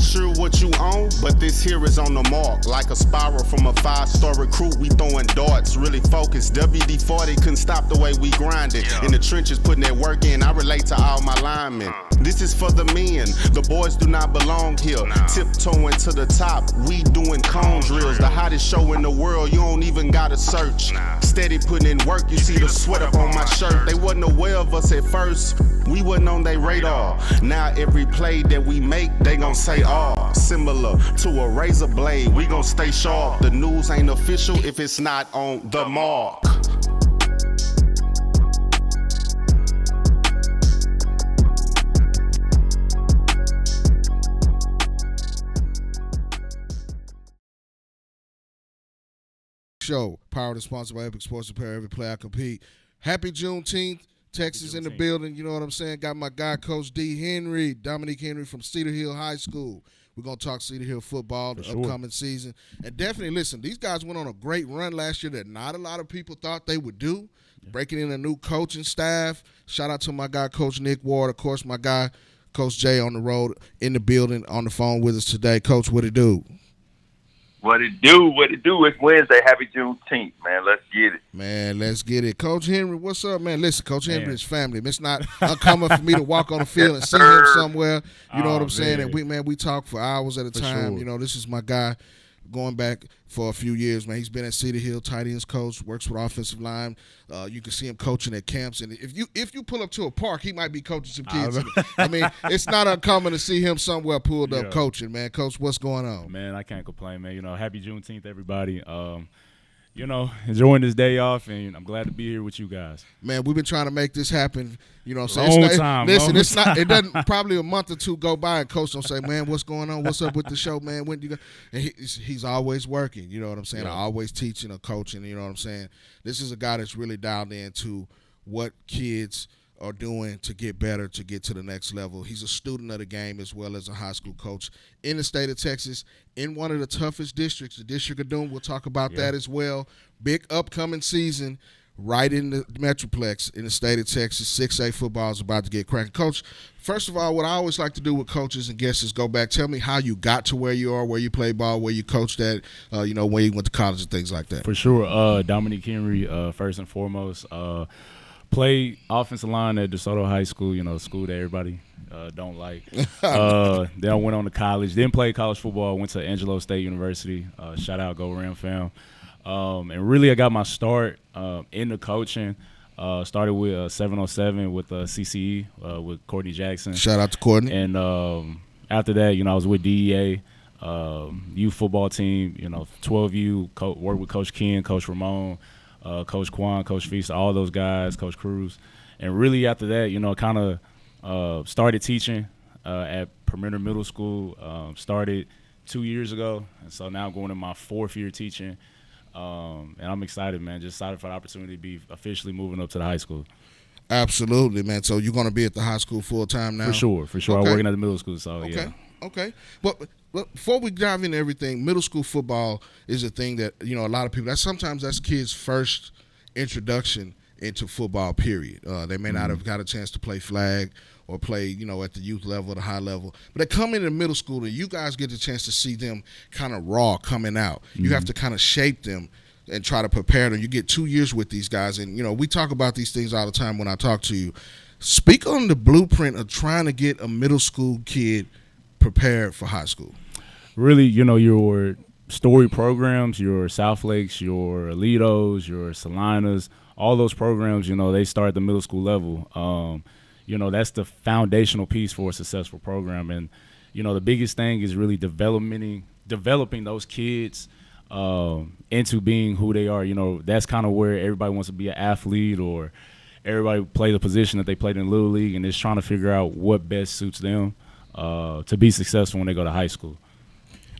sure what you own, but this here is on the mark. Like a spiral from a 5-star recruit, we throwing darts, really focused. WD-40 couldn't stop the way we grinded. In the trenches, putting that work in, I relate to all my linemen. This is for the men, the boys do not belong here. Tiptoeing to the top, we doing cone drills. The hottest show in the world, you don't even gotta search. Steady putting in work, you see the sweat up on my shirt. They wasn't aware of us at first, we wasn't on their radar. Now every play that we make, they gon' say, oh, similar to a razor blade, we gon' stay sharp. The news ain't official if it's not on the mark. Show powered and sponsored by Epic Sports Apparel. Every play I compete. Happy Juneteenth. Texas in the building. You know what I'm saying? Got my guy, Coach D. Henry, Dominique Henry from Cedar Hill High School. We're going to talk Cedar Hill football the upcoming season. And definitely, listen, these guys went on a great run last year that not a lot of people thought they would do. Breaking in a new coaching staff. Shout out to my guy, Coach Nick Ward. Of course, my guy, Coach Jay, on the road, in the building, on the phone with us today. Coach, what it do? What it do? It's Wednesday. Happy Juneteenth, man. Let's get it. Man, let's get it. Coach Henry, what's up, man? Listen, Coach Henry is family. It's not uncommon for me to walk on the field and see him somewhere. You know what I'm saying? And we talk for hours at a time. Sure. You know, this is my guy going back for a few years, man. He's been at Cedar Hill, tight ends coach, works with offensive line. You can see him coaching at camps. And if you pull up to a park, he might be coaching some kids. I mean, it's not uncommon to see him somewhere pulled up coaching, man. Coach, what's going on? Man, I can't complain, man. You know, happy Juneteenth, everybody. You know, enjoying this day off, and I'm glad to be here with you guys. Man, we've been trying to make this happen. You know what I'm saying? Listen, it's not. It doesn't. Probably a month or two go by, and Coach don't say, "Man, what's going on? What's up with the show, man? When do you go?" And he's always working. You know what I'm saying? Yeah. Always teaching or coaching. You know what I'm saying? This is a guy that's really dialed into what kids are doing to get better, to get to the next level. He's a student of the game as well as a high school coach in the state of Texas, in one of the toughest districts, the District of Doom. We'll talk about that as well. Big upcoming season right in the Metroplex in the state of Texas. 6A football is about to get cracking. Coach, first of all, what I always like to do with coaches and guests is go back. Tell me how you got to where you are, where you play ball, where you coached at, you know, where you went to college and things like that. For sure. Dominique Henry, first and foremost. Played offensive line at DeSoto High School, you know, school that everybody don't like. Then I went on to college. Then played college football. Went to Angelo State University. Shout out, Go Ram fam. And really I got my start in the coaching. Started with 707 with CCE with Courtney Jackson. Shout out to Courtney. And after that, you know, I was with DEA, youth football team, you know, 12U, worked with Coach Ken, Coach Ramon, Coach Quan, Coach Feast, all those guys, Coach Cruz. And really after that, you know, kind of started teaching at Perimeter Middle School, started 2 years ago. And so now I'm going in my 4th year teaching. And I'm excited, man, just excited for the opportunity to be officially moving up to the high school. Absolutely, man. So you're going to be at the high school full time now? For sure. Okay. I'm working at the middle school, so yeah. Okay. But before we dive into everything, middle school football is a thing that, you know, a lot of people, sometimes that's kids' first introduction into football, period. They may not have got a chance to play flag or play, you know, at the youth level, the high level. But they come into middle school and you guys get the chance to see them kind of raw coming out. You have to kind of shape them and try to prepare them. You get 2 years with these guys. And, you know, we talk about these things all the time when I talk to you. Speak on the blueprint of trying to get a middle school kid prepared for high school. Really, you know, your story programs, your South Lakes, your Alitos, your Salinas, all those programs, you know, they start at the middle school level. You know, that's the foundational piece for a successful program. And, you know, the biggest thing is really developing those kids into being who they are. You know, that's kind of where everybody wants to be an athlete, or everybody play the position that they played in Little League, and is trying to figure out what best suits them to be successful when they go to high school.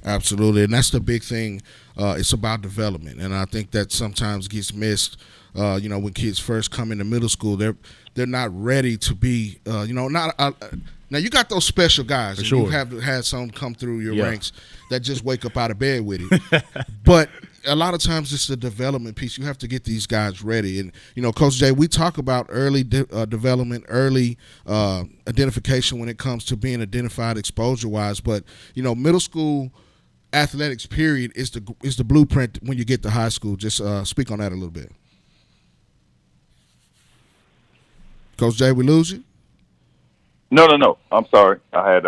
Absolutely, and that's the big thing. It's about development, and I think that sometimes gets missed. You know, when kids first come into middle school, they're not ready to be. You know, now you got those special guys. For sure. You have had some come through your ranks that just wake up out of bed with it. But a lot of times it's the development piece. You have to get these guys ready. And, Coach Jay, we talk about early development, early identification when it comes to being identified exposure-wise. But, middle school athletics period is the blueprint when you get to high school. Just speak on that a little bit. Coach Jay, we lose you? No. I'm sorry. I had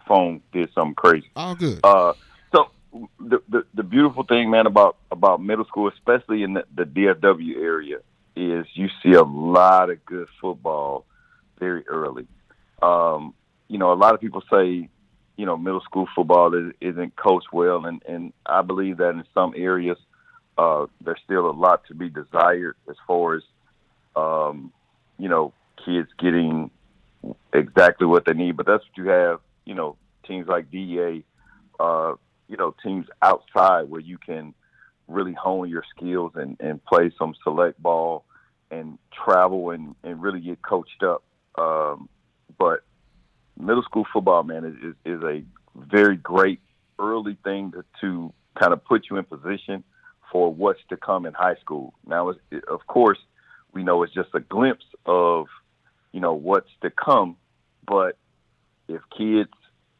phone did something crazy. All good. So the beautiful thing, man, about middle school, especially in the DFW area, is you see a lot of good football very early. A lot of people say, middle school football isn't coached well, and I believe that in some areas there's still a lot to be desired as far as kids getting exactly what they need. But that's what you have, teams like DEA, teams outside where you can really hone your skills and play some select ball and travel and really get coached up. But middle school football, man, is a very great early thing to kind of put you in position for what's to come in high school. Now, of course, we know it's just a glimpse of, what's to come. But if kids,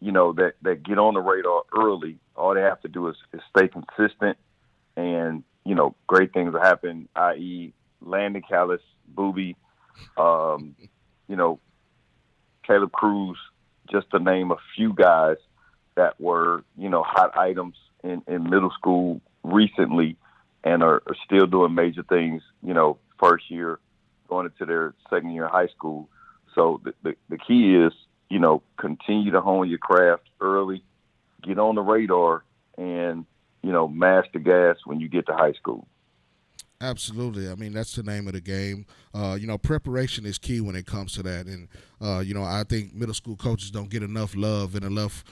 that get on the radar early, all they have to do is stay consistent, and, great things will happen, i.e. Landon Callis, Booby, Caleb Cruz, just to name a few guys that were, hot items in middle school recently and are still doing major things, first year going into their second year of high school. So the key is, continue to hone your craft early, get on the radar, and, mash the gas when you get to high school. Absolutely. I mean, that's the name of the game. Preparation is key when it comes to that. And, I think middle school coaches don't get enough love and enough,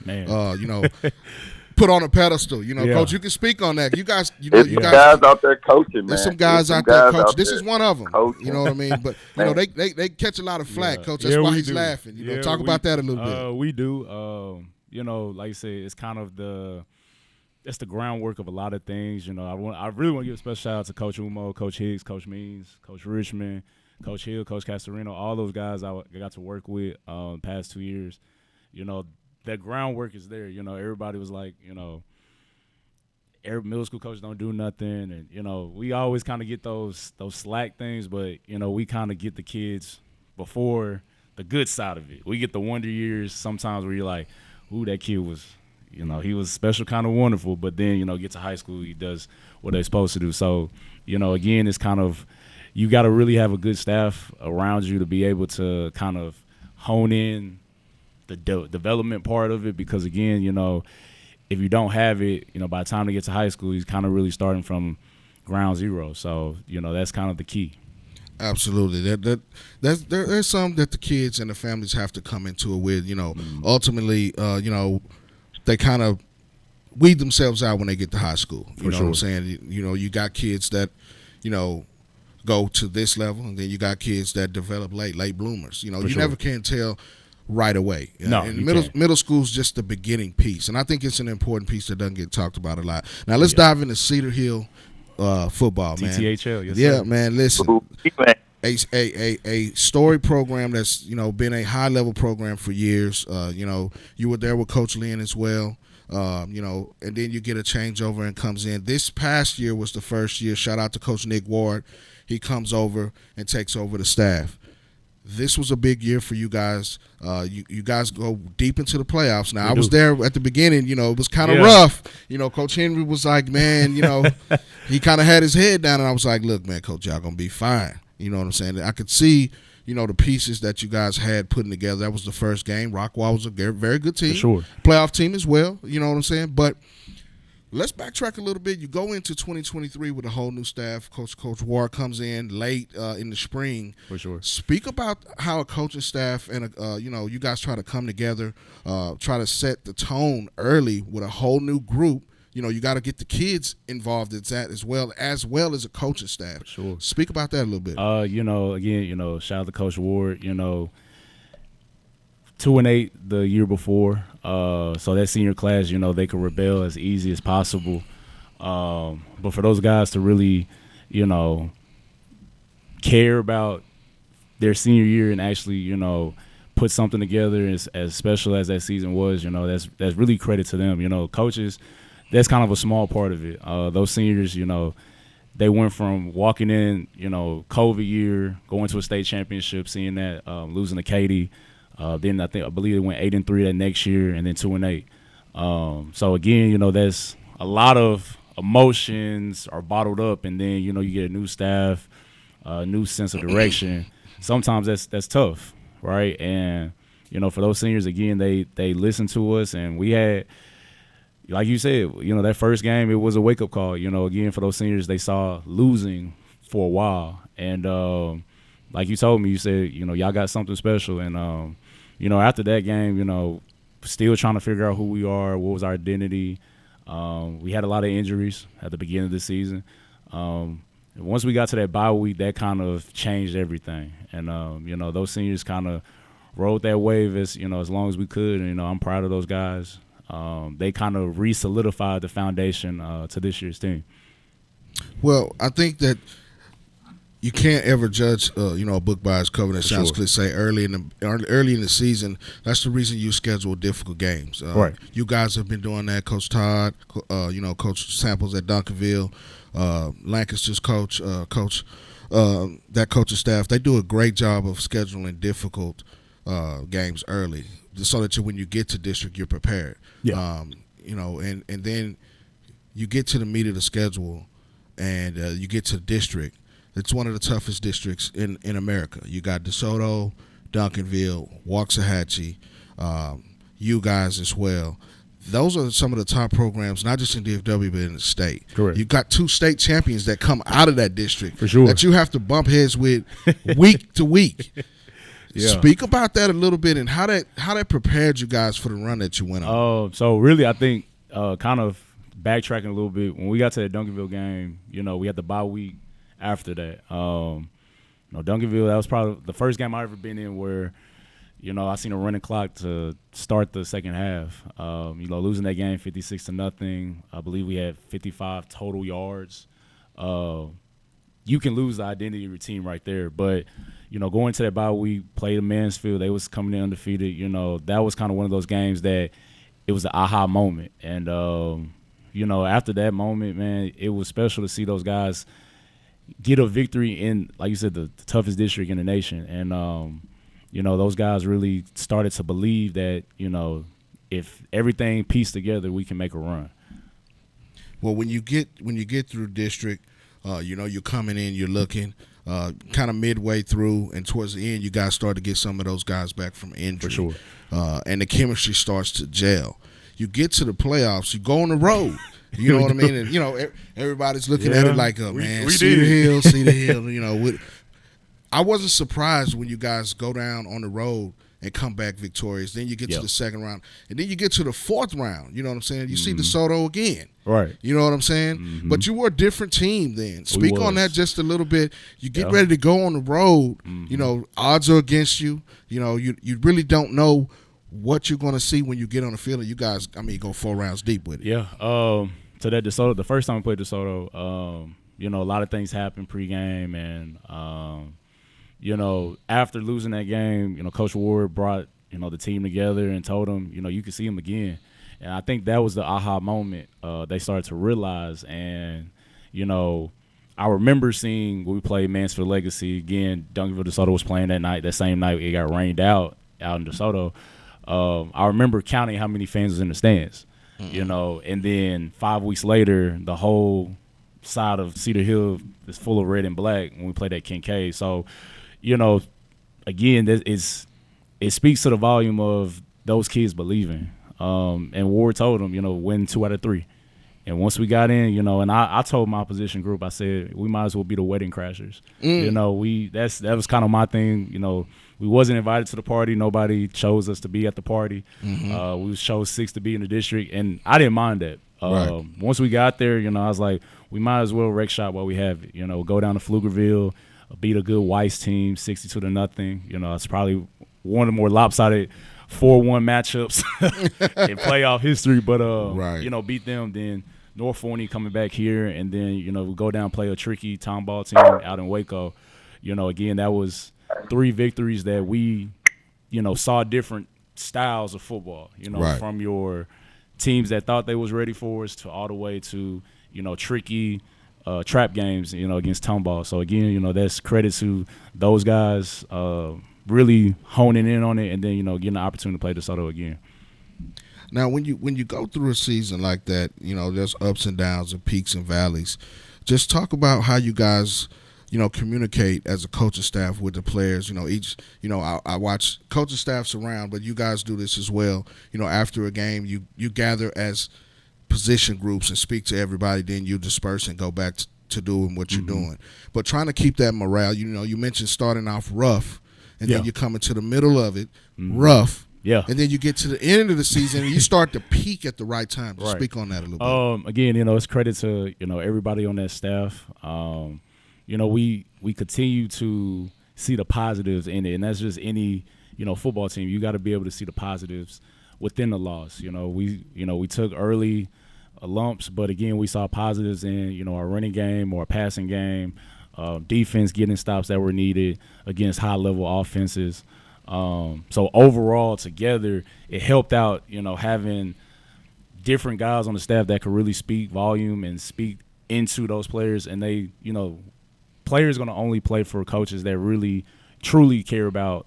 put on a pedestal. Coach, you can speak on that. You guys, guys out there coaching, man. There's some guys out there coaching. This is one of them. Coaching. You know what I mean? But, they catch a lot of flack, Coach. That's why he's laughing. Talk about that a little bit. We do. Like I said, it's kind of that's the groundwork of a lot of things. I really want to give a special shout out to Coach Umo, Coach Higgs, Coach Means, Coach Richmond, Coach Hill, Coach Castorino, all those guys I got to work with the past 2 years. That groundwork is there. Everybody was like, every middle school coaches don't do nothing, and we always kind of get those slack things, but we kind of get the kids before the good side of it. We get the wonder years sometimes where you're like, ooh, that kid was. He was special, kind of wonderful, but then, get to high school, he does what they're supposed to do. So, again, it's kind of, you got to really have a good staff around you to be able to kind of hone in the development part of it, because, again, if you don't have it, by the time they get to high school, he's kind of really starting from ground zero. So, that's kind of the key. Absolutely. There's some that the kids and the families have to come into it with, ultimately, they kind of weed themselves out when they get to high school. You know what I'm saying? You got kids that, go to this level, and then you got kids that develop late bloomers. You never can tell right away. No, and middle school is just the beginning piece, and I think it's an important piece that doesn't get talked about a lot. Now let's dive into Cedar Hill football, man. TTHL, yes, yeah, sir. Man. Listen. A story program that's been a high level program for years. You were there with Coach Lynn as well. And then you get a changeover and comes in. This past year was the first year. Shout out to Coach Nick Ward. He comes over and takes over the staff. This was a big year for you guys. You guys go deep into the playoffs. Now, I was there at the beginning. It was kind of rough. Coach Henry was like, man, he kind of had his head down, and I was like, look, man, Coach, y'all going to be fine. You know what I'm saying? I could see, the pieces that you guys had putting together. That was the first game. Rockwall was a very good team. For sure. Playoff team as well. You know what I'm saying? But let's backtrack a little bit. You go into 2023 with a whole new staff. Coach Ward comes in late in the spring. For sure. Speak about how a coaching staff and, you guys try to come together, try to set the tone early with a whole new group. You got to get the kids involved in that as well as a coaching staff. For sure. Speak about that a little bit. Again, shout out to Coach Ward. 2-8 the year before. So that senior class, they could rebel as easy as possible. But for those guys to really, you know, care about their senior year and actually, you know, put something together as special as that season was, you know, that's really credit to them. You know, coaches, that's kind of a small part of it. Those seniors, you know, they went from walking in, you know, COVID year, going to a state championship, seeing that, losing to Katy. Then I believe they went 8-3 that next year, and then 2-8. So again, you know, that's a lot of emotions are bottled up, and then, you know, you get a new staff, a new sense of direction. Sometimes that's tough, right? And, you know, for those seniors, again, they listened to us, and we had, like you said, you know, that first game, it was a wake-up call. You know, again, for those seniors, they saw losing for a while. And like you told me, you said, you know, y'all got something special. And, you know, after that game, you know, still trying to figure out who we are, what was our identity. We had a lot of injuries at the beginning of the season. Once we got to that bye week, that kind of changed everything. And, you know, those seniors kind of rode that wave as, you know, as long as we could. And, you know, I'm proud of those guys. They kind of re-solidified the foundation to this year's team. Well, I think that you can't ever judge, you know, a book by its cover. That sounds cliche. Early in the season, that's the reason you schedule difficult games. Right. You guys have been doing that. Coach Todd, you know, Coach Samples at Duncanville, Lancaster's coach, that coaching staff. They do a great job of scheduling difficult games early, so that when you get to district, you're prepared. Yeah. You know, and then you get to the meat of the schedule, and you get to district. It's one of the toughest districts in America. You got DeSoto, Duncanville, Waxahachie, you guys as well. Those are some of the top programs, not just in DFW, but in the state. Correct. You got 2 state champions that come out of that district. For sure. That you have to bump heads with week to week. Yeah. Speak about that a little bit and how that prepared you guys for the run that you went on. So really, I think kind of backtracking a little bit, when we got to that Duncanville game, you know, we had the bye week after that. You know, Duncanville, that was probably the first game I ever been in where, you know, I seen a running clock to start the second half. You know, losing that game 56-0. I believe we had 55 total yards. You can lose the identity of your team right there. But, you know, going to that bye week, played Mansfield, they was coming in undefeated. You know, that was kind of one of those games that it was an aha moment. And, you know, after that moment, man, it was special to see those guys get a victory in, like you said, the toughest district in the nation. And, you know, those guys really started to believe that, you know, if everything pieced together, we can make a run. Well, when you get through district, you know, you're coming in, you're looking kind of midway through, and towards the end, you guys start to get some of those guys back from injury. For sure. And the chemistry starts to gel. You get to the playoffs, you go on the road. You know what I mean? And, you know, everybody's looking at it like, man, Cedar Hill, you know. I wasn't surprised when you guys go down on the road and come back victorious. Then you get to the second round. And then you get to the fourth round. You know what I'm saying? You see DeSoto again. Right. You know what I'm saying? Mm-hmm. But you were a different team then. Speak on that just a little bit. You get ready to go on the road. Mm-hmm. You know, odds are against you. You know, you really don't know what you're going to see when you get on the field. And you guys, I mean, go 4 rounds deep with it. Yeah. So that DeSoto, the first time I played DeSoto, you know, a lot of things happened pregame. And, you know, after losing that game, you know, Coach Ward brought, you know, the team together and told them, you know, you can see them again. And I think that was the aha moment they started to realize. And, you know, I remember seeing when we played Mansfield Legacy again, Duncanville DeSoto was playing that night. That same night it got rained out in DeSoto. I remember counting how many fans was in the stands, you know, and then 5 weeks later, the whole side of Cedar Hill is full of red and black when we played at Kincaid. So, you know, again, it speaks to the volume of those kids believing. And Ward told them, you know, win 2 out of 3. And once we got in, you know, and I told my opposition group, I said, we might as well be the wedding crashers. You know, that was kind of my thing. You know, we wasn't invited to the party. Nobody chose us to be at the party. Mm-hmm. We chose 6 to be in the district, and I didn't mind that. Right. Once we got there, you know, I was like, we might as well wreck shop while we have it. You know, go down to Pflugerville, beat a good Weiss team 62-0. You know, it's probably one of the more lopsided 4-1 matchups in playoff history. But, you know, beat them. Then North Forney coming back here, and then, we go down play a tricky town ball team out in Waco. Again, that was 3 victories that we, saw different styles of football, right. from your teams that thought they was ready for us to all the way to, tricky trap games, against town ball. So, again, that's credit to those guys really honing in on it and then, getting the opportunity to play DeSoto again. Now, when you go through a season like that, there's ups and downs and peaks and valleys. Just talk about how you guys, communicate as a coaching staff with the players. I watch coaching staffs around, but you guys do this as well. After a game, you gather as position groups and speak to everybody. Then you disperse and go back to doing what you're doing. But trying to keep that morale. You mentioned starting off rough, and then you come into the middle of it rough. Yeah. And then you get to the end of the season and you start to peak at the right time. Just speak on that a little bit. Again, it's credit to, everybody on that staff. We continue to see the positives in it, and that's just any, football team. You got to be able to see the positives within the loss. We took early lumps, but again, we saw positives in, our running game or passing game, defense getting stops that were needed against high-level offenses. So overall, together, it helped out, having different guys on the staff that could really speak volume and speak into those players. And they, players going to only play for coaches that really, truly care about,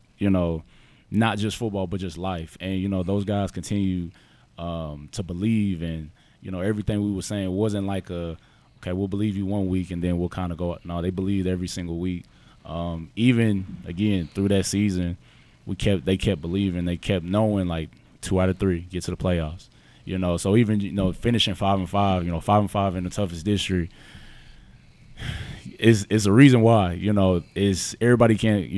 not just football, but just life. And, those guys continue to believe. And, everything we were saying wasn't like okay, we'll believe you one week and then we'll kind of go. No, they believed every single week. Even, again, through that season, they kept believing, they kept knowing, like 2 out of 3 get to the playoffs. So even finishing 5-5, 5-5 in the toughest district is a reason why. Is everybody can't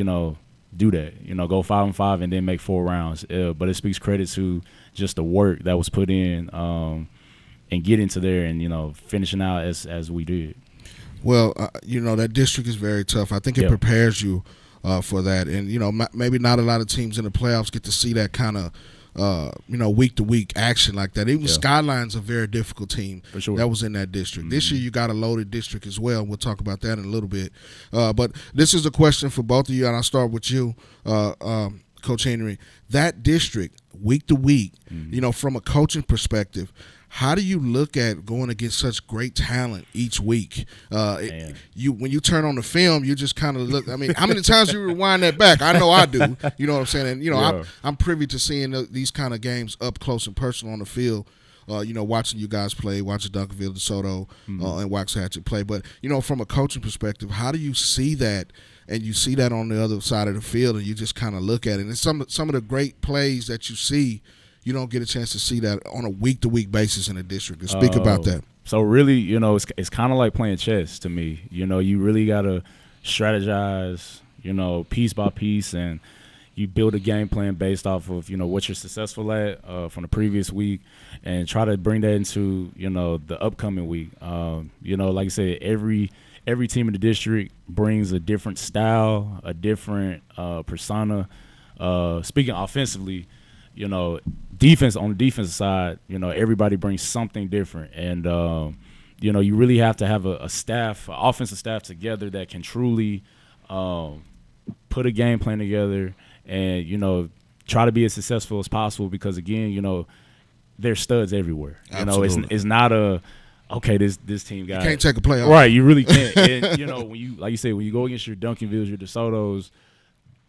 do that. Go 5-5 and then make 4 rounds. But it speaks credit to just the work that was put in and getting to there and finishing out as we did. Well, that district is very tough. I think it prepares you for that. And, maybe not a lot of teams in the playoffs get to see that kind of, week-to-week action like that. Even Skyline's a very difficult team for sure. That was in that district. This year you got a loaded district as well. We'll talk about that in a little bit. But this is a question for both of you, and I'll start with you, Coach Henry. That district, week-to-week, from a coaching perspective, how do you look at going against such great talent each week? When you turn on the film, you just kind of look. I mean, how many times you rewind that back? I know I do. You know what I'm saying? And I'm privy to seeing these kind of games up close and personal on the field. Watching you guys play, watching Duncanville, DeSoto, and Waxahachie play. But from a coaching perspective, how do you see that? And you see that on the other side of the field, and you just kind of look at it. And some of the great plays that you see, you don't get a chance to see that on a week-to-week basis in the district. And speak about that. So really, it's kind of like playing chess to me. You really got to strategize, piece by piece, and you build a game plan based off of, what you're successful at from the previous week and try to bring that into, the upcoming week. Like I said, every team in the district brings a different style, a different persona. Speaking offensively, defense on the defensive side, everybody brings something different. And, you really have to have a staff, an offensive staff together that can truly put a game plan together and, try to be as successful as possible because, again, there's studs everywhere. Absolutely. It's not this team got. You can't take a play off. Right, you really can't. And, when you, like you said, when you go against your Duncanvilles, your DeSotos,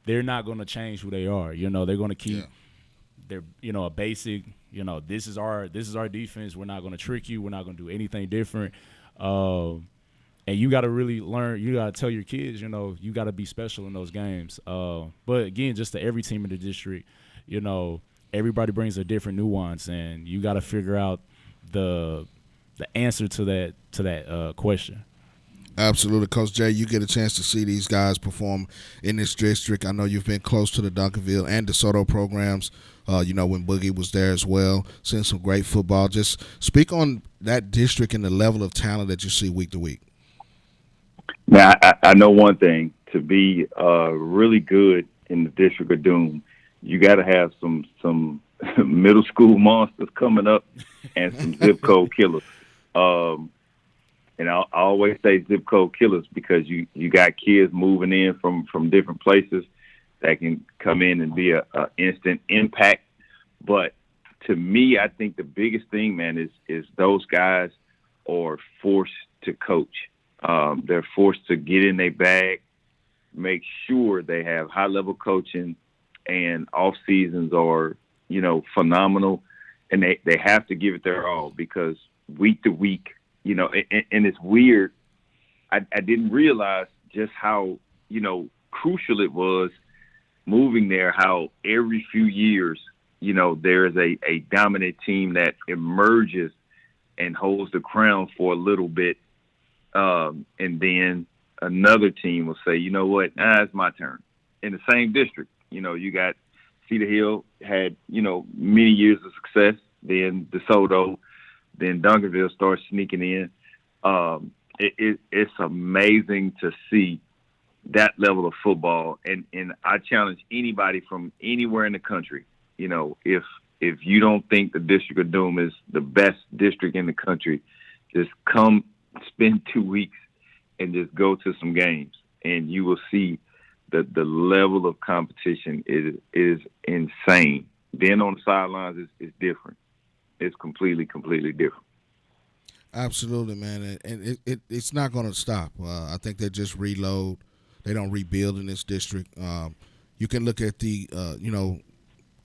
they're not going to change who they are. They're going to keep their, a basic, this is our defense. We're not going to trick you. We're not going to do anything different. And you got to really learn. You got to tell your kids, you got to be special in those games. But again, just to every team in the district, everybody brings a different nuance, and you got to figure out the answer to that question. Absolutely. Coach Jay, you get a chance to see these guys perform in this district. I know you've been close to the Duncanville and DeSoto programs, when Boogie was there as well, seeing some great football. Just speak on that district and the level of talent that you see week to week. Now, I know one thing. To be really good in the District of Doom, you got to have some middle school monsters coming up and some zip code killers. And I always say zip code killers because you got kids moving in from different places that can come in and be a instant impact. But to me, I think the biggest thing, man, is those guys are forced to coach. They're forced to get in their bag, make sure they have high level coaching, and off seasons are, phenomenal. And they have to give it their all because week to week, and it's weird. I didn't realize just how, crucial it was moving there, how every few years, there is a dominant team that emerges and holds the crown for a little bit. And then another team will say, you know what, it's my turn. In the same district, you got Cedar Hill had, many years of success, then DeSoto, then Duncanville starts sneaking in. It's amazing to see that level of football. And I challenge anybody from anywhere in the country, if you don't think the District of Doom is the best district in the country, just come spend 2 weeks and just go to some games, and you will see that the level of competition is insane. Then on the sidelines, it's different. It's completely different. Absolutely, man, and it's not going to stop. I think they just reload. They don't rebuild in this district. You can look at the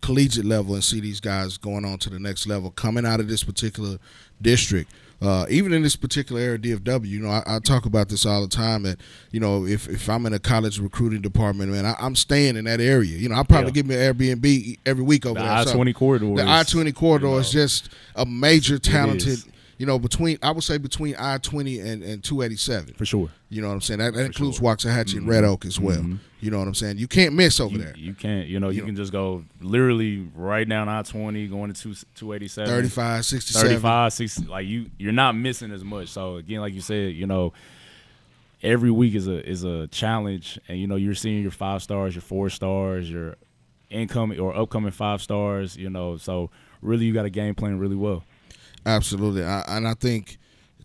collegiate level and see these guys going on to the next level, coming out of this particular district. Even in this particular area, DFW, I talk about this all the time. That if I'm in a college recruiting department, man, I'm staying in that area. I'll probably give me an Airbnb every week over there. The I-20 corridor. The I-20 corridor is just a major talented. Between I-20 and 287. For sure. You know what I'm saying? That includes Waxahachie and Red Oak as well. Mm-hmm. You know what I'm saying? You can't miss over there. You can't. You can just go literally right down I-20, going to 287. 35, 67. 35, 60. Like, you're not missing as much. So, again, like you said, every week is a challenge. And, you're seeing your 5 stars, your 4 stars, your incoming or upcoming 5 stars, So, really, you got to game plan really well. Absolutely, and I think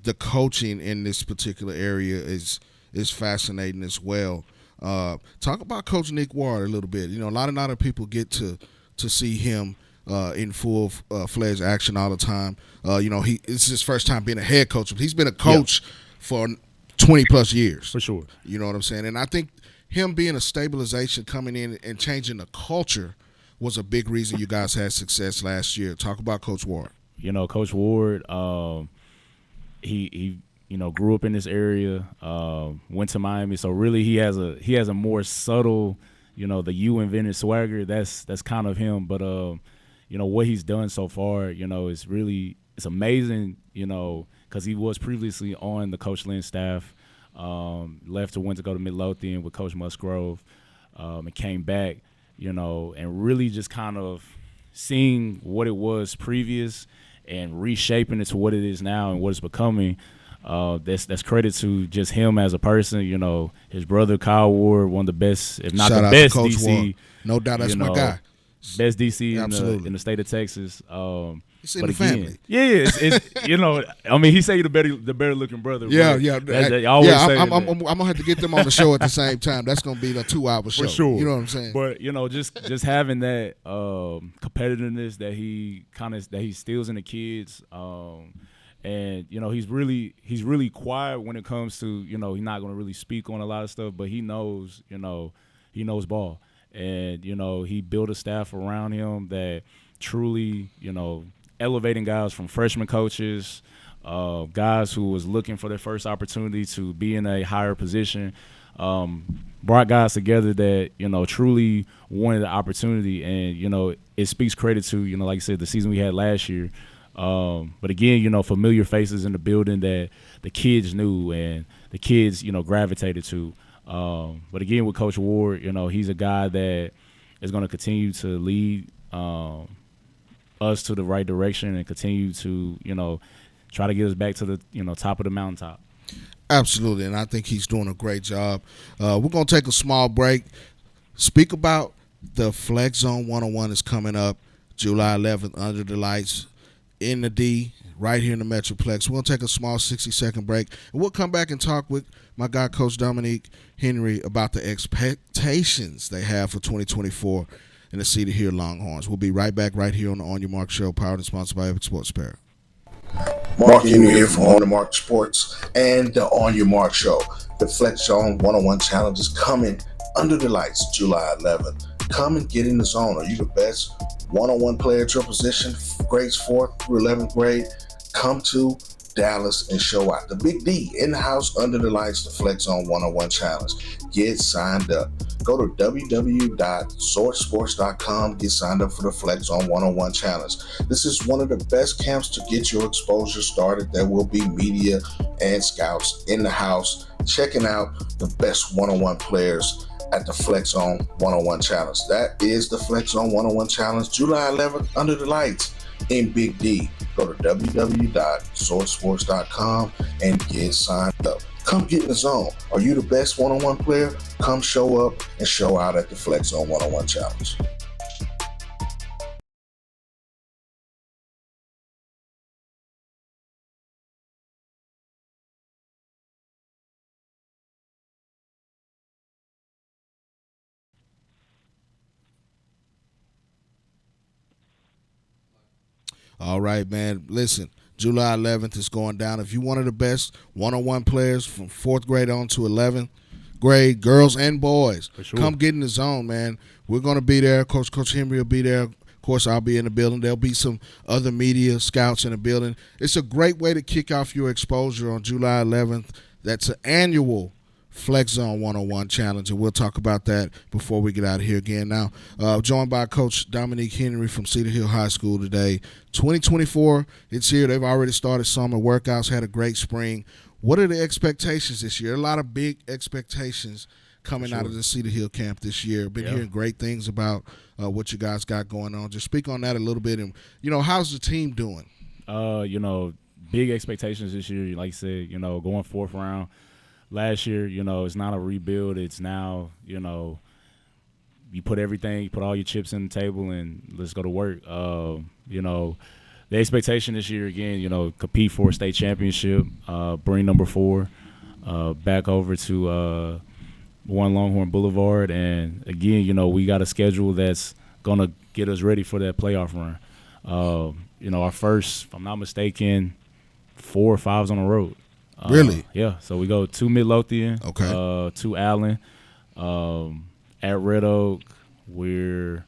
the coaching in this particular area is fascinating as well. Talk about Coach Nick Ward a little bit. A lot of people get to see him in full fledged action all the time. It's his first time being a head coach. He's been a coach for 20 plus years. For sure. You know what I'm saying? And I think him being a stabilization, coming in and changing the culture was a big reason you guys had success last year. Talk about Coach Ward. Coach Ward, he grew up in this area, went to Miami. So really, he has a more subtle, the you invented swagger. That's kind of him. But what he's done so far, it's amazing. Because he was previously on the Coach Lynn staff, went to go to Midlothian with Coach Musgrove, and came back, and really just kind of seeing what it was previous and reshaping it to what it is now and what it's becoming. That's credit to just him as a person. His brother Kyle Ward, one of the best, if not Shout the best DC. Ward. No doubt, that's my guy. Best DC in the state of Texas. It's in the family. Yeah, he say you're the better looking brother. Yeah. I'm gonna have to get them on the show at the same time. That's gonna be a 2-hour show. For sure. You know what I'm saying? But just having that competitiveness that he steals in the kids, and he's really quiet when it comes to he's not gonna really speak on a lot of stuff, but he knows ball, and he built a staff around him that truly elevating guys from freshman coaches, guys who was looking for their first opportunity to be in a higher position, brought guys together that, truly wanted the opportunity. And, it speaks credit to, like I said, the season we had last year. But again, familiar faces in the building that the kids knew and the kids, gravitated to. But again, with Coach Ward, he's a guy that is going to continue to lead us to the right direction and continue to, try to get us back to the, top of the mountaintop. Absolutely, and I think he's doing a great job. We're going to take a small break. Speak about the Flex Zone 101 is coming up July 11th under the lights in the D. right here in the Metroplex. We'll take a small 60-second break, and we'll come back and talk with my guy, Coach Dominque Henry, about the expectations they have for 2024 in the Cedar Hill Longhorns. We'll be right back right here on the On Your Mark Show, powered and sponsored by Epic Sports Apparel. Mark Henry here from On Your Mark Sports and the On Your Mark Show. The Flex Zone 101 Challenge is coming under the lights July 11th. Come and get in the zone. Are you the best one-on-one player at your position, grades 4th through 11th grade? Come to Dallas and show out. The Big D in the house under the lights, the Flex Zone 101 Challenge. Get signed up. Go to www.swordsports.com. Get signed up for the Flex Zone 101 Challenge. This is one of the best camps to get your exposure started. There will be media and scouts in the house checking out the best one-on-one players at the Flex Zone 101 Challenge. That is the Flex Zone 101 Challenge, July 11th, under the lights in Big D. Go to www.swordsports.com and get signed up. Come get in the zone. Are you the best one-on-one player? Come show up and show out at the Flex Zone 101 Challenge. All right, man. Listen, July 11th is going down. If you're one of the best one-on-one players from 4th grade on to 11th grade, girls and boys, come get in the zone, man. We're going to be there. Coach Henry will be there. Of course, I'll be in the building. There'll be some other media scouts in the building. It's a great way to kick off your exposure on July 11th. That's an annual Flex Zone 101 Challenge, and we'll talk about that before we get out of here again. Now, joined by Coach Dominque Henry from Cedar Hill High School today. 2024, it's here. They've already started summer workouts, had a great spring. What are the expectations this year? A lot of big expectations coming out of the Cedar Hill camp this year. Been hearing great things about what you guys got going on. Just speak on that a little bit. And, how's the team doing? Big expectations this year. Like I said, going 4th round. Last year, it's not a rebuild. It's now, you put everything, you put all your chips in the table, and let's go to work. The expectation this year, again, compete for a state championship, bring number 4 back over to 1 Longhorn Boulevard. And, again, we got a schedule that's going to get us ready for that playoff run. Our first, if I'm not mistaken, 4 or 5s on the road. Really? Yeah. So we go to Midlothian, to Allen, at Red Oak. I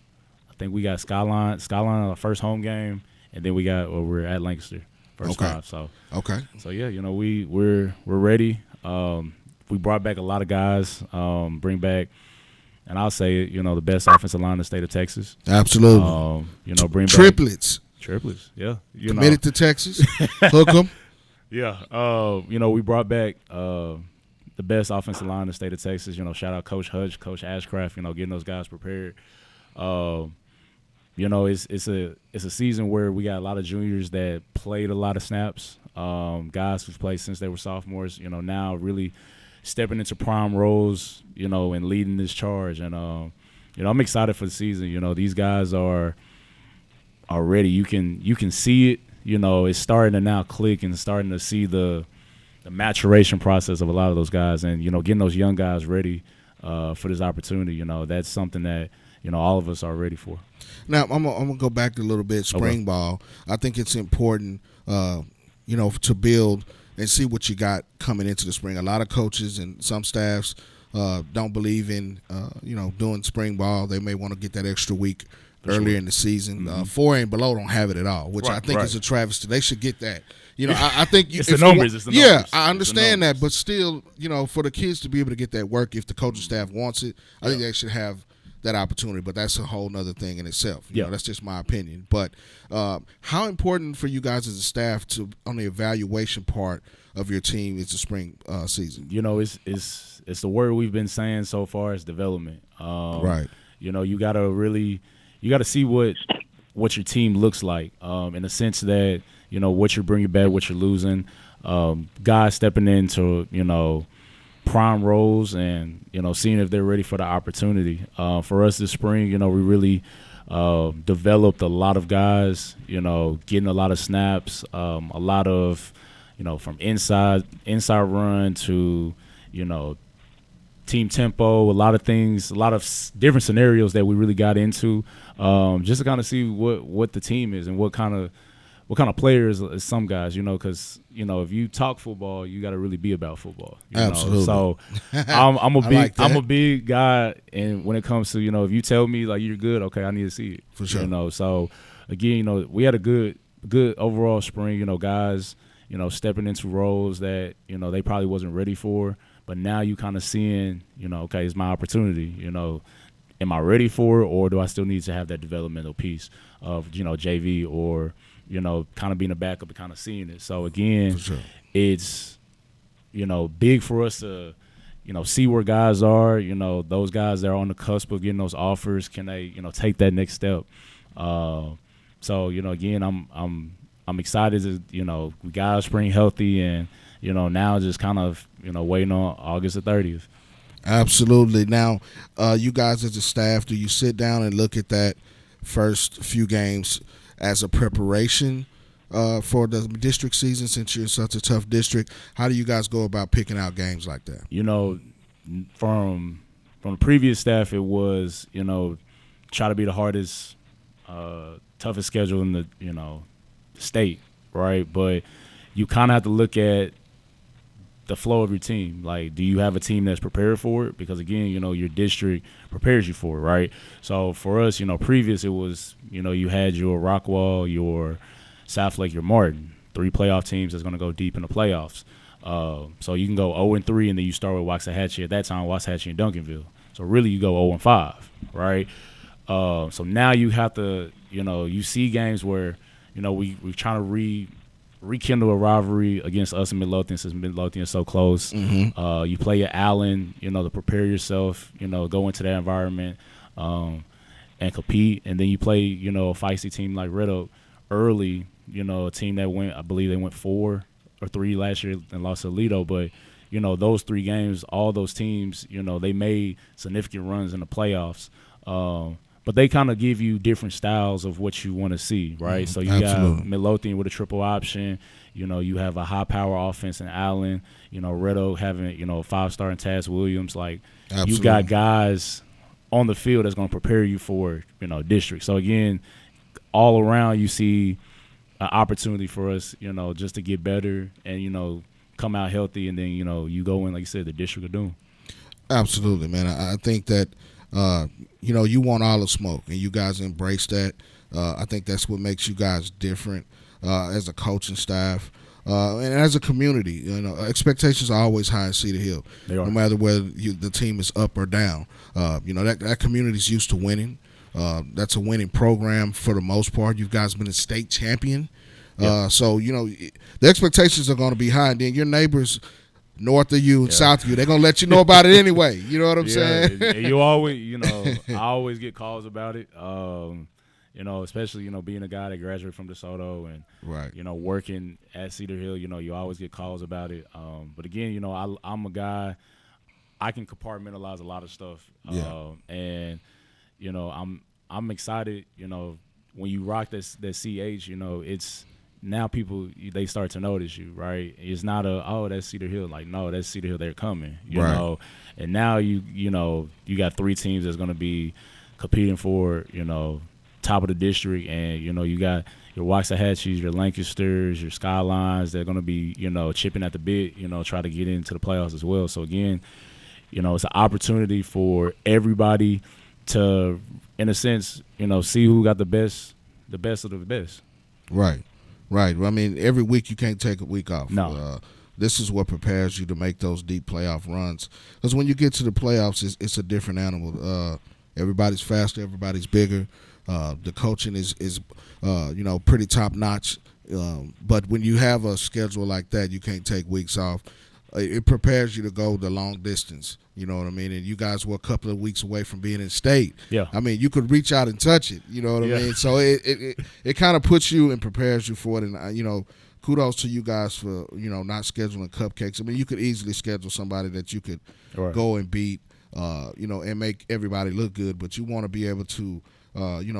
think we got Skyline our first home game, and then we're at Lancaster first 5. So yeah, we're ready. We brought back a lot of guys. Bring back, and I'll say it, the best offensive line in the state of Texas. Absolutely. Bring triplets. Yeah. Committed to Texas. Hook 'em. Yeah, we brought back the best offensive line in the state of Texas. Shout out Coach Hutch, Coach Ashcraft. Getting those guys prepared. It's a season where we got a lot of juniors that played a lot of snaps. Guys who've played since they were sophomores. Now really stepping into prime roles. And leading this charge. And I'm excited for the season. These guys are ready. You can see it. It's starting to now click and starting to see the maturation process of a lot of those guys, and getting those young guys ready for this opportunity. That's something that all of us are ready for. Now I'm gonna go back a little bit. Spring ball. I think it's important, to build and see what you got coming into the spring. A lot of coaches and some staffs don't believe in doing spring ball. They may want to get that extra week earlier in the season. 4 and below don't have it at all, which I think is a travesty. They should get that. I think it's the numbers. Yeah, I understand that, but still, for the kids to be able to get that work, if the coaching staff wants it, I think they should have that opportunity. But that's a whole nother thing in itself. That's just my opinion. But how important for you guys as a staff to on the evaluation part of your team is the spring season? It's the word we've been saying so far is development. Right. You got to see what your team looks like in the sense that, what you're bringing back, what you're losing, guys stepping into, prime roles and, seeing if they're ready for the opportunity. For us this spring, we really developed a lot of guys, getting a lot of snaps, a lot of, from inside run to, team tempo, a lot of things, a lot of different scenarios that we really got into, just to kind of see what the team is and what kind of players is some guys, because if you talk football, you got to really be about football. Absolutely. So I'm a big guy, and when it comes to if you tell me like you're good, okay, I need to see it. For sure. So again, we had a good overall spring. Guys, stepping into roles that they probably wasn't ready for. But now you kind of seeing, okay, it's my opportunity. Am I ready for it, or do I still need to have that developmental piece of, JV or, kind of being a backup and kind of seeing it. So, again, sure. It's, big for us to, see where guys are, those guys that are on the cusp of getting those offers, can they, take that next step? So, again, I'm excited to, we got our spring healthy and, now just kind of, waiting on August the 30th. Absolutely. Now, you guys as a staff, do you sit down and look at that first few games as a preparation for the district season, since you're such a tough district? How do you guys go about picking out games like that? From the previous staff, it was, try to be the hardest, toughest schedule in the, state, right? But you kind of have to look at the flow of your team. Like, do you have a team that's prepared for it? Because, again, your district prepares you for it, right? So, for us, previous it was, you had your Rockwall, your Southlake, your Martin, 3 playoff teams that's going to go deep in the playoffs. So, you can go 0-3, and then you start with Waxahachie. At that time, Waxahachie and Duncanville. So, really, you go 0-5, right? So, now you have to, you see games where, we're trying to rekindle a rivalry against us and Midlothian, since Midlothian is so close. Mm-hmm. You play at Allen, to prepare yourself, go into that environment and compete. And then you play, a feisty team like Red Oak early, a team that I believe they went 4 or 3 last year and lost to Lido. But, those 3 games, all those teams, they made significant runs in the playoffs. But they kind of give you different styles of what you want to see, right? So you Absolutely. got Midlothian with a triple option. You have a high-power offense in Allen. Red Oak having, a 5-star in Taz Williams. Like, Absolutely. You got guys on the field that's going to prepare you for, district. So, again, all around you see an opportunity for us, just to get better and, come out healthy. And then, you go in, like you said, the district of doom. Absolutely, man. I think that you want all the smoke, and you guys embrace that. I think that's what makes you guys different as a coaching staff and as a community. Expectations are always high in Cedar Hill, They are. no matter whether the team is up or down. That community's used to winning. That's a winning program for the most part. You guys been a state champion. Yep. So, the expectations are going to be high, and then your neighbors – north of you and south of you, they're going to let you know about it anyway. You know what I'm saying? You always, I always get calls about it. Especially, being a guy that graduated from DeSoto and, right. Working at Cedar Hill, you always get calls about it. But again, I'm a guy, I can compartmentalize a lot of stuff. And, I'm excited, when you rock that CH, it's, now people, they start to notice you, right? It's not that's Cedar Hill. Like, no, that's Cedar Hill. They're coming, you know. And now you got 3 teams that's going to be competing for, top of the district, and you got your Waxahachie's, your Lancasters, your Skylines. They're going to be, chipping at the bit, try to get into the playoffs as well. So again, it's an opportunity for everybody to, in a sense, see who got the best of the best. Right. Right. I mean, every week you can't take a week off. No. This is what prepares you to make those deep playoff runs. Because when you get to the playoffs, it's a different animal. Everybody's faster. Everybody's bigger. The coaching is pretty top notch. But when you have a schedule like that, you can't take weeks off. It prepares you to go the long distance. You know what I mean? And you guys were a couple of weeks away from being in state. Yeah. I mean, you could reach out and touch it. You know what I mean? So it kind of puts you and prepares you for it. And, kudos to you guys for, not scheduling cupcakes. I mean, you could easily schedule somebody that you could go and beat, and make everybody look good. But you want to be able to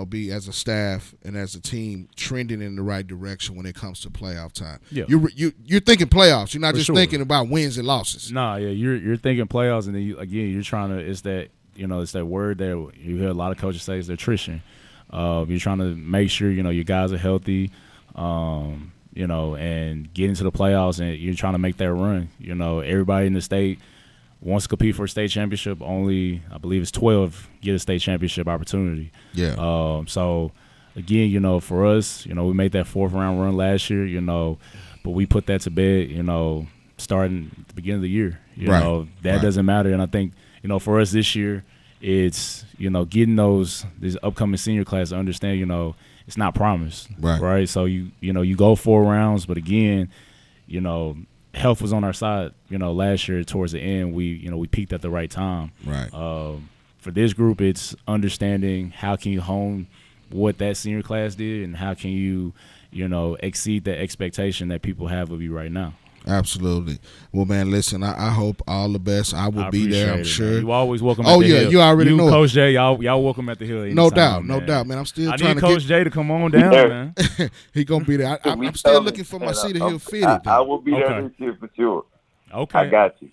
be as a staff and as a team trending in the right direction when it comes to playoff time. Yeah. You're thinking playoffs. You're not For just sure. thinking about wins and losses. Nah, yeah, you're thinking playoffs, and then you're trying to. It's that word that you hear a lot of coaches say is attrition. You're trying to make sure your guys are healthy, and get into the playoffs, and you're trying to make that run. Everybody in the state wants to compete for a state championship. Only, I believe it's 12 get a state championship opportunity. Yeah. So again, for us, we made that 4th round run last year. But we put that to bed. Starting at the beginning of the year. That doesn't matter. And I think for us this year, it's getting this upcoming senior class to understand it's not promised. Right. So you go 4 rounds, but again, health was on our side. Last year towards the end, we peaked at the right time. Right. For this group, it's understanding how can you hone what that senior class did, and how can you exceed the expectation that people have of you right now. Absolutely. Well, man, listen, I hope all the best. I will be there, I'm sure. Man. You always welcome at the hill. You already know. Coach Jay, y'all welcome at the hill anytime, No doubt, man. I'm still I trying need to Coach Jay to come on down, man. He going to be there. I'm still looking for my Cedar Hill fitted. I will be there this year for sure. Okay. I got you.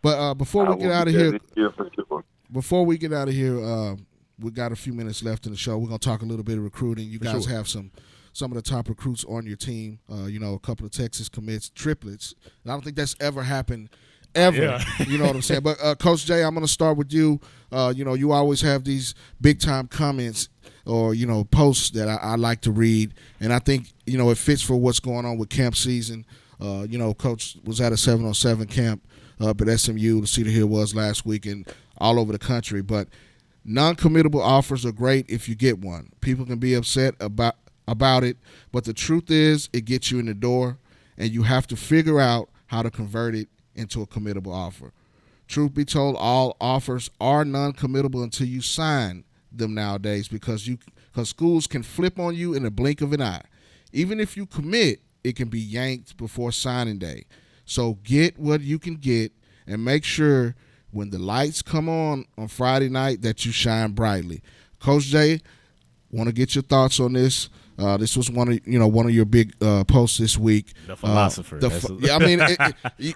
But before we get out of here, this year for sure. Before we get out of here, we got a few minutes left in the show. We're going to talk a little bit of recruiting. You guys have some of the top recruits on your team, a couple of Texas commits, triplets. And I don't think that's ever happened, ever. Yeah. You know what I'm saying? But, Coach Jay, I'm going to start with you. You always have these big-time comments or, posts that I like to read. And I think, it fits for what's going on with camp season. Coach was at a 7-on-7 camp up at SMU. The Cedar Hill was last week and all over the country. But non-committable offers are great if you get one. People can be upset about it, but the truth is it gets you in the door, and you have to figure out how to convert it into a committable offer. Truth be told, all offers are non-committable until you sign them nowadays because schools can flip on you in a blink of an eye. Even if you commit, it can be yanked before signing day. So get what you can get and make sure when the lights come on Friday night that you shine brightly. Coach Jay, want to get your thoughts on this. This was one of your big posts this week. The philosopher.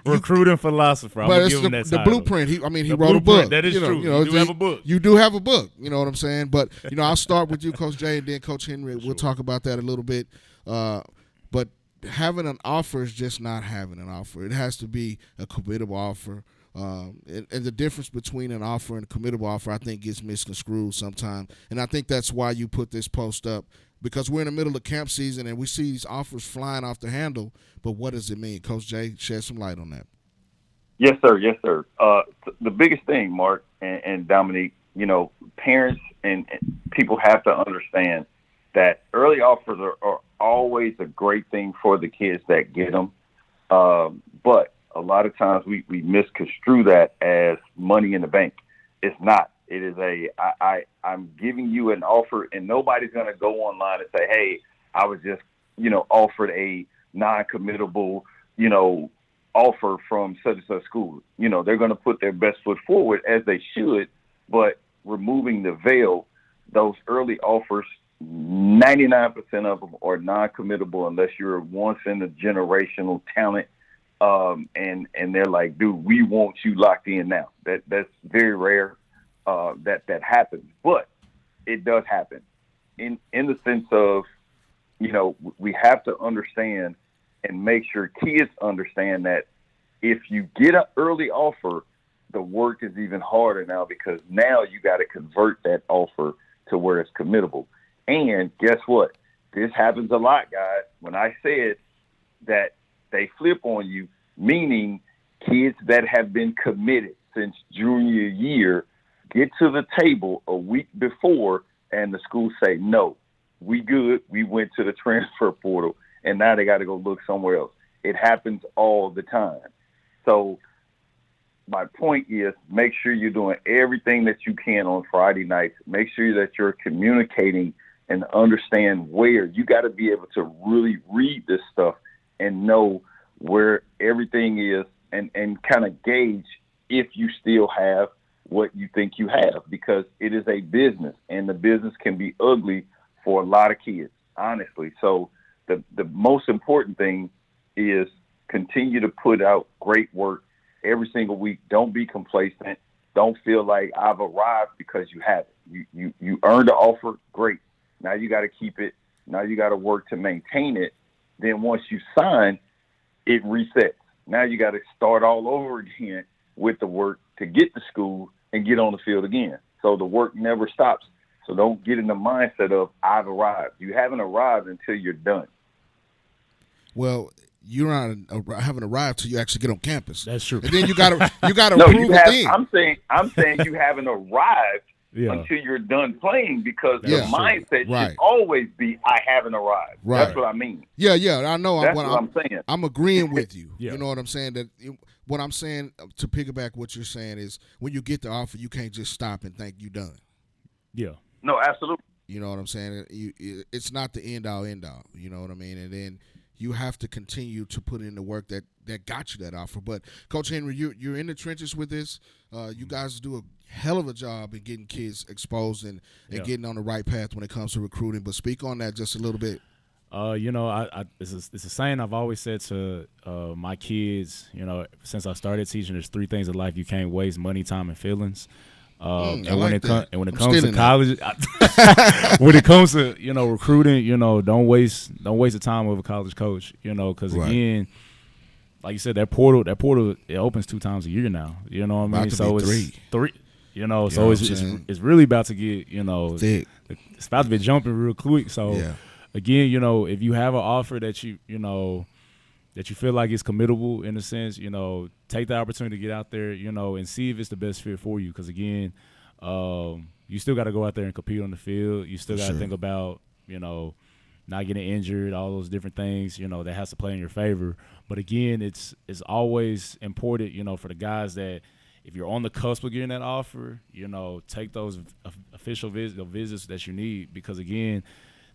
Recruiting philosopher. I'm but give him that the blueprint. He the wrote a book. That is true. You do have a book. You do have a book. You know what I'm saying? But I'll start with you, Coach Jay, and then Coach Henry. We'll talk about that a little bit. But having an offer is just not having an offer. It has to be a committable offer. And the difference between an offer and a committable offer, I think, gets misconstrued sometimes. And I think that's why you put this post up, because we're in the middle of camp season and we see these offers flying off the handle. But what does it mean? Coach Jay, shed some light on that. Yes, sir. Yes, sir. The biggest thing, Mark and Dominique, parents and people have to understand that early offers are always a great thing for the kids that get them. But a lot of times we misconstrue that as money in the bank. It's not. It is I'm giving you an offer, and nobody's going to go online and say, hey, I was just, offered a non-committable, offer from such and such school. They're going to put their best foot forward, as they should, but removing the veil, those early offers, 99% of them are non-committable unless you're once in a generational talent. And they're like, dude, we want you locked in now. That's very rare that happens, but it does happen in the sense of, we have to understand and make sure kids understand that if you get an early offer, the work is even harder now, because now you got to convert that offer to where it's committable. And guess what? This happens a lot, guys. When I said that they flip on you, meaning kids that have been committed since junior year get to the table a week before and the school say, no, we good. We went to the transfer portal and now they got to go look somewhere else. It happens all the time. So my point is, make sure you're doing everything that you can on Friday nights. Make sure that you're communicating and understand where. You got to be able to really read this stuff and know where everything is and kind of gauge if you still have what you think you have, because it is a business, and the business can be ugly for a lot of kids, honestly. So the most important thing is continue to put out great work every single week. Don't be complacent. Don't feel like I've arrived because you haven't. You earned the offer, great. Now you got to keep it. Now you got to work to maintain it. Then once you sign, it resets. Now you got to start all over again with the work to get to school and get on the field again. So the work never stops. So don't get in the mindset of I've arrived. You haven't arrived until you're done. Well, you haven't arrived till you actually get on campus. That's true. And then you got to no, prove a thing. I'm saying you haven't arrived until you're done playing, because the mindset should always be I haven't arrived. Right. That's what I mean. Yeah, I know. That's what I'm saying. I'm agreeing with you. Yeah. You know what I'm saying? What I'm saying, to piggyback what you're saying, is when you get the offer, you can't just stop and think you're done. Yeah. No, absolutely. You know what I'm saying? It's not the end all. You know what I mean? And then you have to continue to put in the work that got you that offer. But Coach Henry, you're in the trenches with this. You guys do a hell of a job in getting kids exposed and getting on the right path when it comes to recruiting. But speak on that just a little bit. You know, it's a saying I've always said to my kids. You know, since I started teaching, there's 3 things in life you can't waste: money, time, and feelings. And when it comes to college, when it comes to recruiting, don't waste the time of a college coach. Because again, like you said, that portal it opens 2 times a year now. You know what I mean? So it's 3. So it's really about to get thick. It's about to be jumping real quick. So again, if you have an offer that that you feel like it's committable in a sense, take the opportunity to get out there, and see if it's the best fit for you. Because again, you still got to go out there and compete on the field. You still got to think about, not getting injured, all those different things, that has to play in your favor. But again, it's always important, for the guys that if you're on the cusp of getting that offer, take those official visits that you need, because again,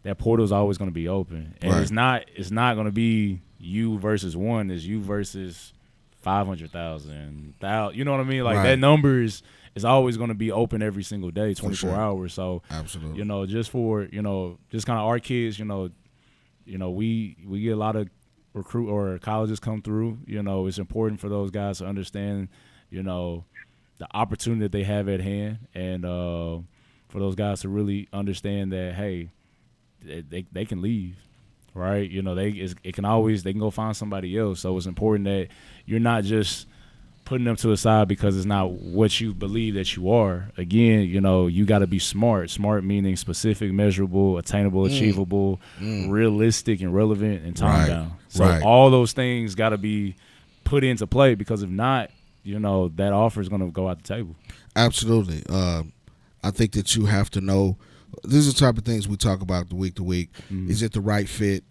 that portal is always going to be open, and it's not going to be you versus one. It's you versus 500,000. You know what I mean? Like that number is always going to be open every single day, 24 hours. So absolutely, just for just kind of our kids, we get a lot of recruit or colleges come through. It's important for those guys to understand, the opportunity that they have at hand, and for those guys to really understand that, hey, they can leave, right? They can go find somebody else. So it's important that you're not just putting them to the side because it's not what you believe that you are. Again, you got to be smart. Smart meaning specific, measurable, attainable, achievable, realistic, and relevant, and time bound. So all those things got to be put into play, because if not, that offer is going to go out the table. Absolutely. I think that you have to know. These are the type of things we talk about week to week. Is it the right fit?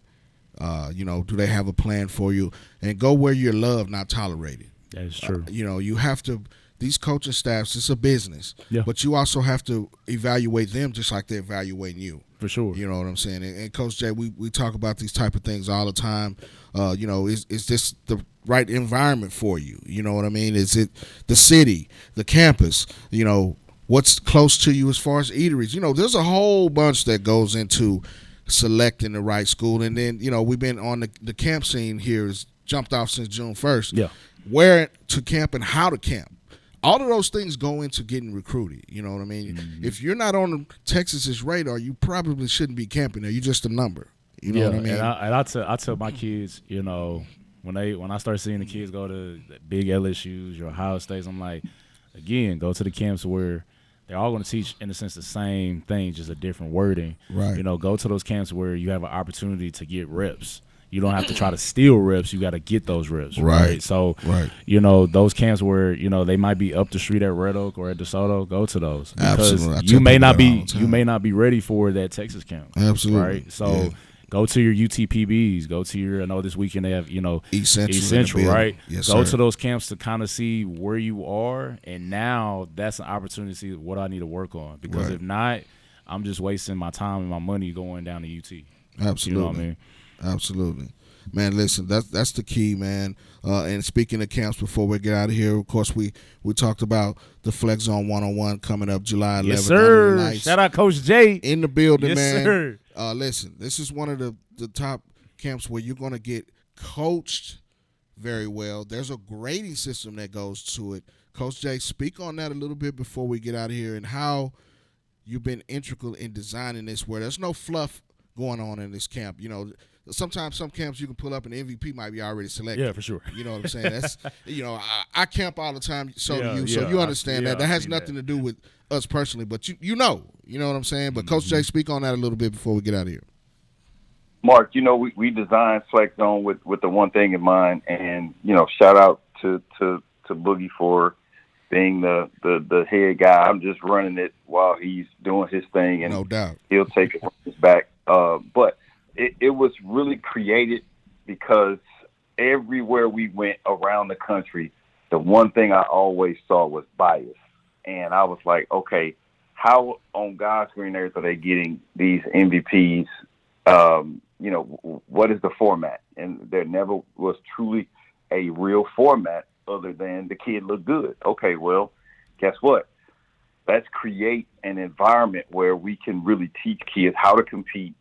Do they have a plan for you? And go where you're loved, not tolerated. That is true. You have to. These coaching staffs, it's a business. Yeah. But you also have to evaluate them just like they're evaluating you. For sure. You know what I'm saying? And Coach Jay, we talk about these type of things all the time. Is this the right environment for you? You know what I mean? Is it the city, the campus, what's close to you as far as eateries? There's a whole bunch that goes into selecting the right school. And then, we've been on the camp scene here has jumped off since June 1st. Yeah. Where to camp and how to camp. All of those things go into getting recruited. You know what I mean? If you're not on Texas's radar, you probably shouldn't be camping there. You're just a number. You know what I mean? And I tell my kids, when I start seeing the kids go to the big LSUs, your Ohio States, I'm like, again, go to the camps where they're all going to teach, in a sense, the same thing, just a different wording. Right. Go to those camps where you have an opportunity to get reps. You don't have to try to steal reps. You got to get those reps. Right. So, those camps where, they might be up the street at Red Oak or at DeSoto, go to those. Because absolutely. you may not be ready for that Texas camp. Absolutely. Right. So go to your UTPBs. Go to your, I know this weekend they have, East Central, right? Yes, go sir. to those camps to kind of see where you are. And now that's an opportunity to see what I need to work on. Because if not, I'm just wasting my time and my money going down to UT. Absolutely. You know what I mean? Absolutely. Man, listen, that's the key, man. And speaking of camps, before we get out of here, of course, we talked about the Flex Zone 101 coming up July 11th. Yes, sir. Shout out Coach J. In the building, yes, man. Sir. Listen, this is one of the top camps where you're going to get coached very well. There's a grading system that goes to it. Coach J, speak on that a little bit before we get out of here and how you've been integral in designing this where there's no fluff going on in this camp. You know, sometimes some camps you can pull up and the MVP might be already selected. Yeah, for sure. You know what I'm saying? That's I camp all the time, so do you. So you understand that. That has nothing to do with us personally, but you know what I'm saying? But Coach J, speak on that a little bit before we get out of here. Mark, we designed Flex Zone with the one thing in mind, and shout out to Boogie for being the head guy. I'm just running it while he's doing his thing, and no doubt he'll take it from his back. But it was really created because everywhere we went around the country, the one thing I always saw was bias, and I was like, okay, how on God's green earth are they getting these MVPs? What is the format? And there never was truly a real format other than the kid looked good. Okay, well, guess what? Let's create an environment where we can really teach kids how to compete,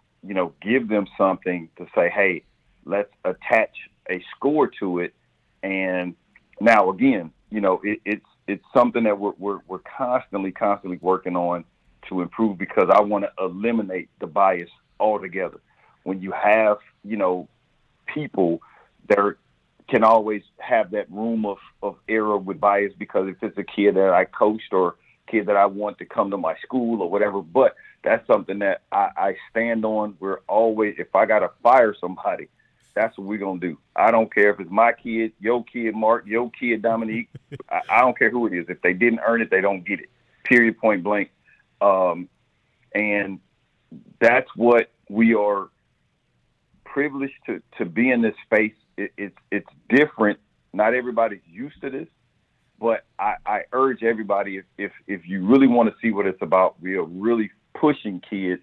give them something to say, hey, let's attach a score to it. And now, again, it's something that we're constantly working on to improve because I want to eliminate the bias altogether. When you have, people that can always have that room of error with bias because if it's a kid that I coached or kid that I want to come to my school or whatever, but that's something that I stand on. We're always, if I got to fire somebody, that's what we're going to do. I don't care if it's my kid, your kid, Mark, your kid, Dominique. I don't care who it is. If they didn't earn it, they don't get it, period, point blank. And that's what we are privileged to be in this space. It's different. Not everybody's used to this, but I urge everybody, if you really want to see what it's about, we are really pushing kids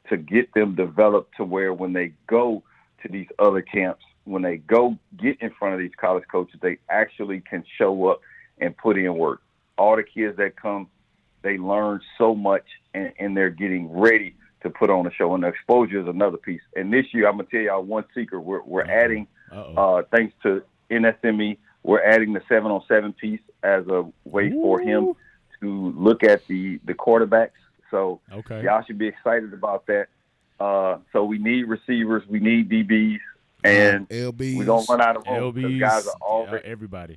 to get them developed to where when they go to these other camps, when they go get in front of these college coaches, they actually can show up and put in work. All the kids that come, they learn so much and they're getting ready to put on a show, and the exposure is another piece. And this year, I'm gonna tell y'all one secret: we're adding, thanks to NSME, we're adding the 7-on-7 piece as a way for him to look at the quarterbacks. So y'all should be excited about that. So we need receivers, we need DBs, and LBs. We're gonna run out of room because guys are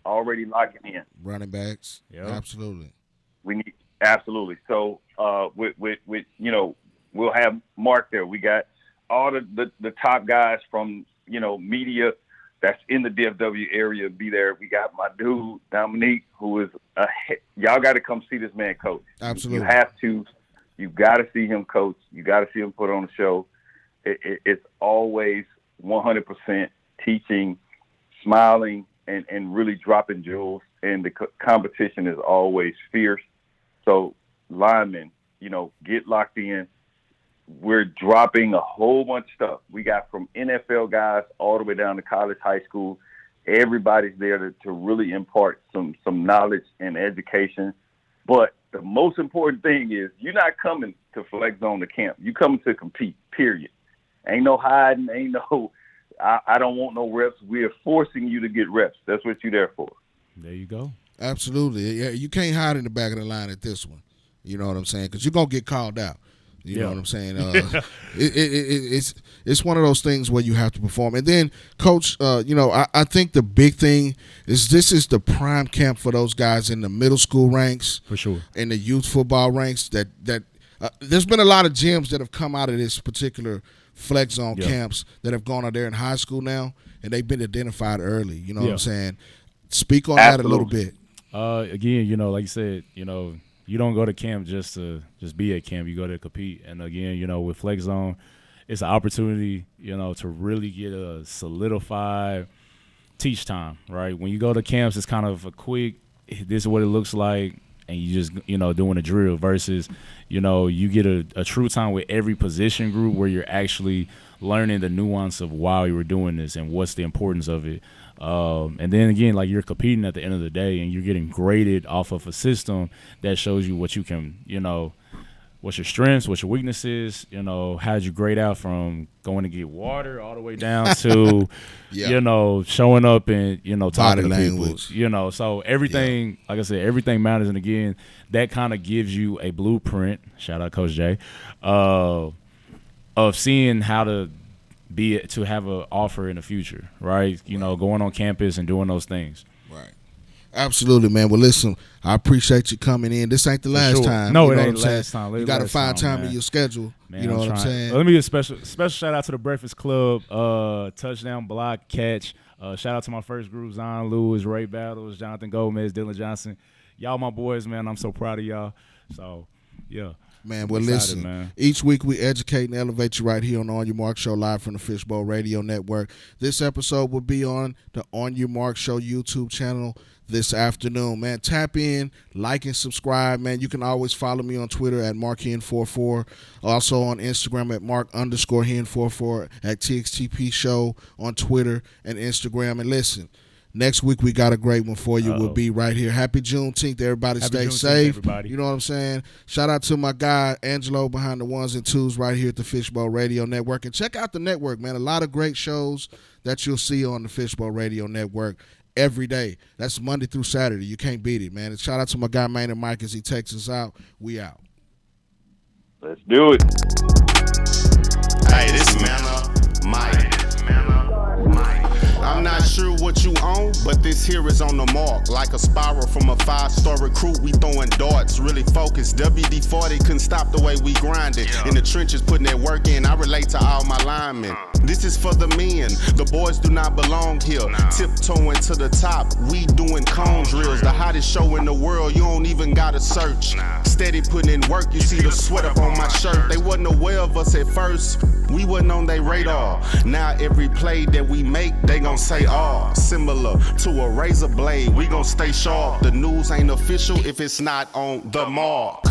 already locking in. Running backs, absolutely. We need absolutely. So with we'll have Mark there. We got all the top guys from, media that's in the DFW area be there. We got my dude, Dominque, who is y'all got to come see this man coach. Absolutely. You have to. You got to see him coach. You got to see him put on a show. It's always 100% teaching, smiling, and really dropping jewels. And the competition is always fierce. So linemen, get locked in. We're dropping a whole bunch of stuff. We got from NFL guys all the way down to college, high school. Everybody's there to really impart some knowledge and education. But the most important thing is you're not coming to Flex Zone to camp. You coming to compete, period. Ain't no hiding. Ain't no, I don't want no reps. We are forcing you to get reps. That's what you're there for. There you go. Absolutely. Yeah, you can't hide in the back of the line at this one. You know what I'm saying? Because you're going to get called out. You know what I'm saying? It's one of those things where you have to perform. And then, Coach, I think the big thing is this is the prime camp for those guys in the middle school ranks. For sure. And the youth football ranks. That there's been a lot of gyms that have come out of this particular Flex Zone camps that have gone out there in high school now, and they've been identified early. You know what I'm saying? Speak on that a little bit. Again, like you said, you don't go to camp just to be at camp. You go to compete. And again, with Flex Zone, it's an opportunity, to really get a solidified teach time, right? When you go to camps, it's kind of a quick, this is what it looks like. and you just, doing a drill versus, you get a true time with every position group where you're actually learning the nuance of why you were doing this and what's the importance of it. And then again, like, you're competing at the end of the day and you're getting graded off of a system that shows you what you can, what's your strengths, what's your weaknesses, how did you grade out from going to get water all the way down to, showing up and, talking to people, so everything, like I said, everything matters. And again, that kind of gives you a blueprint, shout out Coach Jay, of seeing how to have an offer in the future, right? Going on campus and doing those things. Right. Absolutely, man. Well, listen, I appreciate you coming in. This ain't the last time. No, it ain't the last time. You got to find time in your schedule. Man, you know what I'm saying? Let me give a special shout out to the Breakfast Club, touchdown, block, catch. Shout out to my first group, Zion Lewis, Ray Battles, Jonathan Gomez, Dylan Johnson. Y'all my boys, man. I'm so proud of y'all. So, yeah. Man, well, listen, man. Each week we educate and elevate you right here on the On Your Mark Show, live from the Fishbowl Radio Network. This episode will be on the On Your Mark Show YouTube channel this afternoon. Man, tap in, like, and subscribe. Man, you can always follow me on Twitter at MarkHen44. Also on Instagram at Mark_Hen44, at TXTP Show on Twitter and Instagram. And listen, next week we got a great one for you. We'll be right here. Happy Juneteenth, everybody. Stay safe. Everybody. You know what I'm saying? Shout out to my guy Angelo behind the ones and twos right here at the Fishbowl Radio Network. And check out the network, man. A lot of great shows that you'll see on the Fishbowl Radio Network every day. That's Monday through Saturday. You can't beat it, man. And shout out to my guy Maynard Mike as he takes us out. We out. Let's do it. Hey, this Mike. I'm not sure what you own, but this here is on the mark. Like a spiral from a 5-star recruit, we throwing darts, really focused. WD-40 couldn't stop the way we grinded. In the trenches, putting that work in, I relate to all my linemen. This is for the men, the boys do not belong here. Tiptoeing to the top, we doing cone drills. The hottest show in the world, you don't even gotta search. Steady putting in work, you see the sweat up on my shirt. They wasn't aware of us at first, we wasn't on their radar. Now every play that we make, they gon' say similar to a razor blade, we gon' stay sharp. The news ain't official if it's not on the mark.